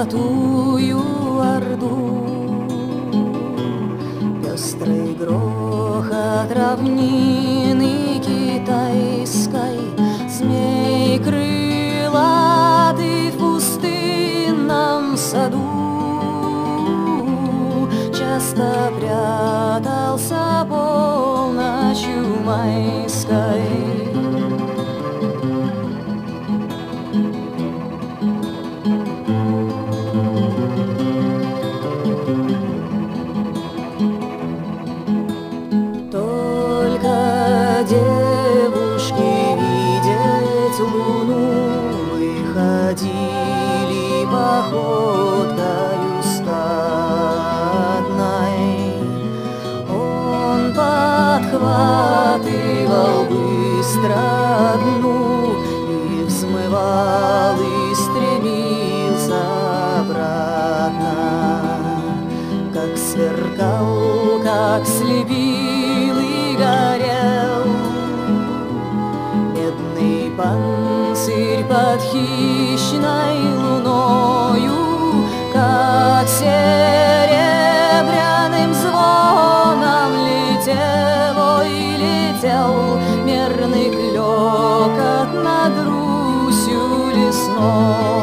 золотую орду. Пестрый грохот равнины китайской, змей крылатый в пустынном саду часто прятался полночью майской. Девушки видеть луну выходили походкою статной. Он подхватывал быстро одну и взмывал, и стремился обратно. Как сверкал, как слепил и горел медный панцирь под хищной луною, как серебряным звоном летел, ой, летел мерный клёкот над Русью лесной.